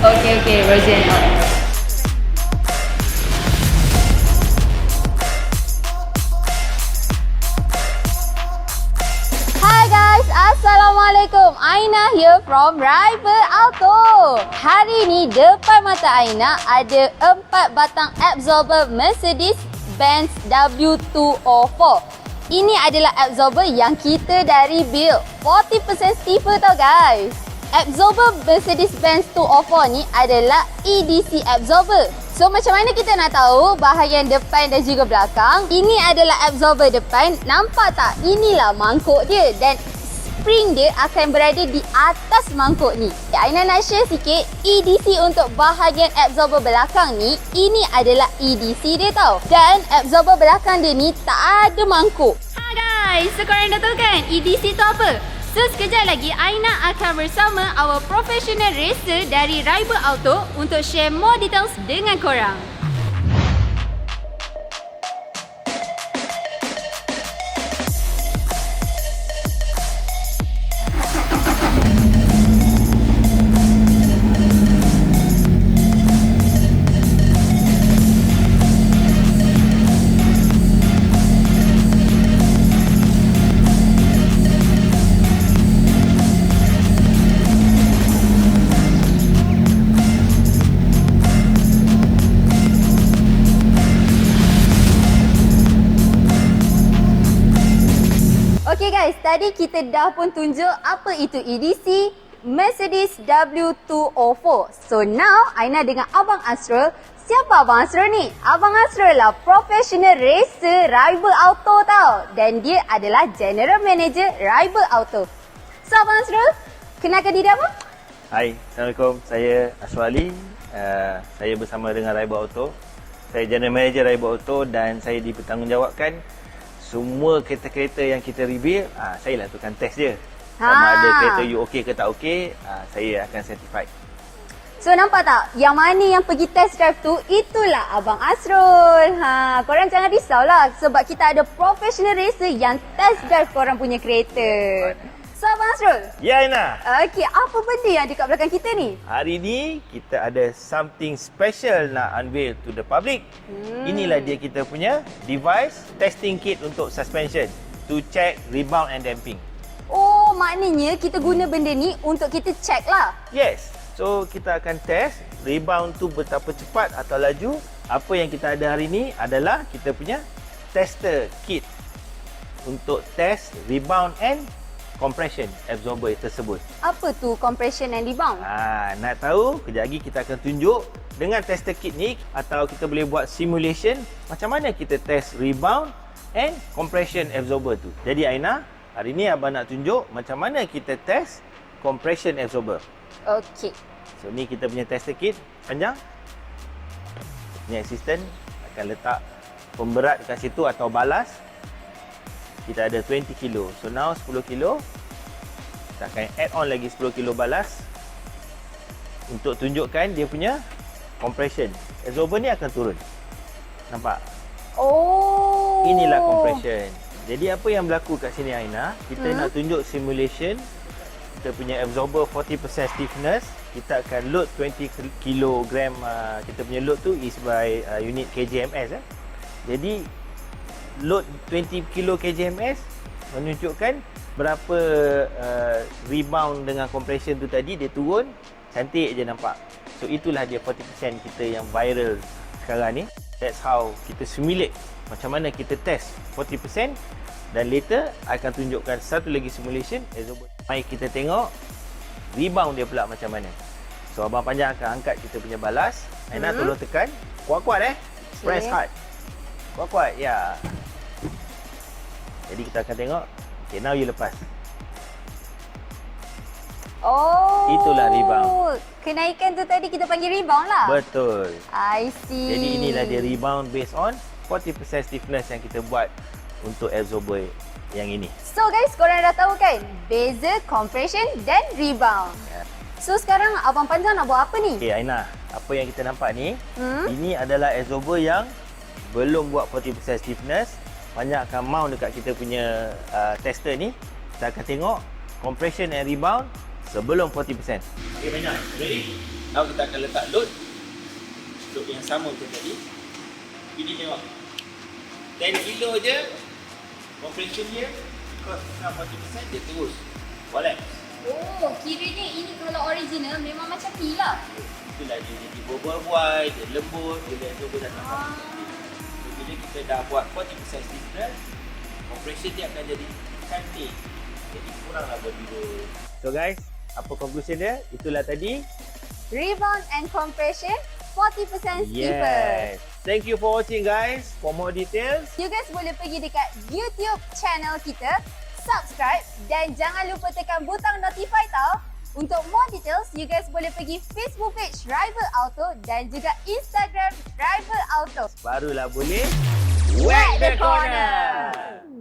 Okay, version out. Hi guys, Assalamualaikum. Aina here from Reiber Auto. Hari ni depan mata Aina ada 4 batang absorber Mercedes Benz W204. Ini adalah absorber yang kita dari build 40% stiffer tau guys. Absorber Mercedes Benz 204 ni adalah EDC absorber. So macam mana kita nak tahu bahagian depan dan juga belakang? Ini adalah absorber depan. Nampak tak? Inilah mangkuk dia dan spring dia akan berada di atas mangkuk ni. Aina nak share sikit EDC untuk bahagian absorber belakang ni. Ini adalah EDC dia tau. Dan absorber belakang dia ni tak ada mangkuk. Ha guys, so korang dah tahu kan EDC tu apa? So sekejap lagi Aina akan bersama our professional racer dari Reiber Auto untuk share more details dengan korang. Okay guys, tadi kita dah pun tunjuk apa itu EDC Mercedes W204. So now, Aina dengan Abang Asrul. Siapa Abang Asrul ni? Abang Asrul lah professional racer Reiber Auto tau. Dan dia adalah General Manager Reiber Auto. So Abang Asrul, kenalkan diri apa? Hai, Assalamualaikum. Saya Asrul. Saya bersama dengan Reiber Auto. Saya General Manager Reiber Auto dan saya dipertanggungjawabkan semua kereta-kereta yang kita rebuild, saya lah tukang test dia. Sama ada kereta you okey ke tak okey, saya akan certified. So nampak tak? Yang mana yang pergi test drive tu, itulah Abang Asrul. Korang jangan risaulah sebab kita ada professional racer yang test drive korang punya kereta. So Abang Asrul? Ya Aina. Okey, apa benda yang dekat belakang kita ni? Hari ni kita ada something special nak unveil to the public. Inilah dia kita punya device testing kit untuk suspension to check rebound and damping. Oh, maknanya kita guna benda ni untuk kita check lah. Yes. So kita akan test rebound tu betapa cepat atau laju. Apa yang kita ada hari ni adalah kita punya tester kit untuk test rebound and compression absorber tersebut. Apa tu compression and rebound? Nak tahu? Kejap lagi kita akan tunjuk dengan tester kit ni atau kita boleh buat simulation macam mana kita test rebound and compression absorber tu. Jadi Aina, hari ni abang nak tunjuk macam mana kita test compression absorber. Okey. So ni kita punya tester kit panjang. Ni assistant akan letak pemberat kat situ atau balas. Kita ada 20 kilo. So now 10 kilo. Kita akan add on lagi 10 kilo balas untuk tunjukkan dia punya compression. Absorber ni akan turun. Nampak? Oh. Inilah compression. Jadi apa yang berlaku kat sini Aina, kita nak tunjuk simulation. Kita punya absorber 40% stiffness. Kita akan load 20 kg. Kita punya load tu is by unit kgms. Jadi load 20 kilo kgms menunjukkan berapa rebound dengan compression tu tadi dia turun. Cantik je nampak. So itulah dia 40% kita yang viral sekarang ni. That's how kita simulate macam mana kita test 40% dan later akan tunjukkan satu lagi simulation. Mari kita tengok rebound dia pula macam mana. So abang panjang akan angkat kita punya balas. Aina tolong tekan kuat-kuat press hard. Kuat-kuat ya. Jadi kita akan tengok. Okay, now you lepas. Oh. Itulah rebound. Kenaikan tu tadi kita panggil rebound lah. Betul. I see. Jadi inilah dia rebound based on 40% stiffness yang kita buat untuk absorber yang ini. So guys, korang dah tahu kan beza compression dan rebound. So sekarang Abang Panjang nak buat apa ni? Okay Aina, apa yang kita nampak ni, ini adalah absorber yang belum buat 40% stiffness. Banyak akan mount dekat kita punya tester ni. Kita akan tengok compression and rebound sebelum 40%. Okay banyak, ready? Now kita akan letak load yang sama macam tadi. Ini tengok 10 kilo je compression dia, because kita 40% dia terus collapse. Oh, kiranya ini kalau original memang macam ni lah. Itulah dia jadi berbual-bual, dia lembut, dia absorber datang 40%. So, bila kita dah buat 40% stiffness, compression dia akan jadi cantik. Jadi kuranglah berbiru. So guys, apa conclusion dia? Itulah tadi. Rebound and compression 40% stiffer. Yes. Thank you for watching guys. For more details, You guys boleh pergi dekat YouTube channel kita, subscribe dan jangan lupa tekan butang notify tau. Untuk more details, you guys boleh pergi Facebook page Reiber Auto dan juga Instagram Reiber Auto. barulah boleh Whack the corner!